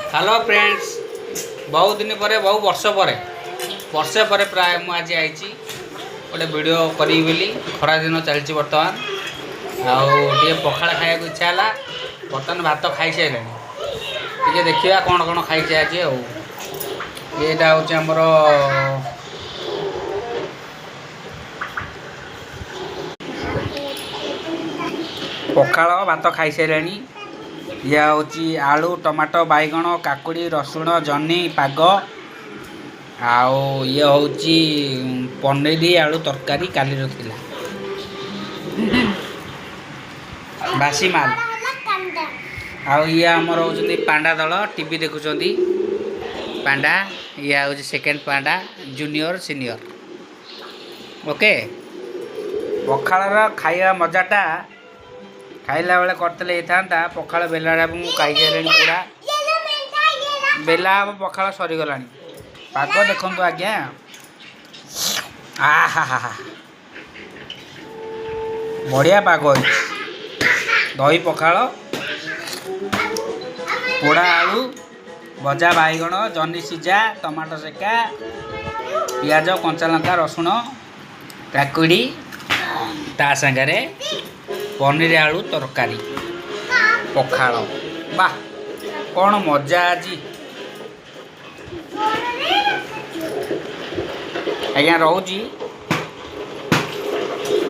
Hello friends, बहुत दिन पर बहुत वर्षे पर प्राय मुझे आई गोटे वीडियो करी बोली खरा दिन चलती बर्तमान आए पखाड़ खाया इच्छा है। बर्तमान भात खाई सारे टे देखा कौन कौन खाई आज येटा हूँ आमर पखाड़ भात खाई सारे। ये हूँ आलू टमाटो बैगण काकुड़ी रसुण जह्नी पाग आउ ये हूँ पनीर आलू तरकारी काली रखिला बासी माल आउ ये आमर हूँ पांडा दल टीवी देखुं पांडा ये हूँ सेकेंड पांडा जूनियर सीनियर ओके। पखाड़ खाଇବା मजाटा खाइला बेले करते था पखाड़ बेला मुझे खाई पूरा बेला हम पखाड़ सरीगला पाग देखु आज्ञा आहा बढ़िया पाग दही पखाड़ पोड़ा आलू भजा बैगण जह्नी सीझा टमाटो सेका पियाज कंचा लंका रसुण काकुड़ी ता सांगरे पनीर आलू तरकारी पखाड़ बा कौन मजा आज आज्ञा रोची।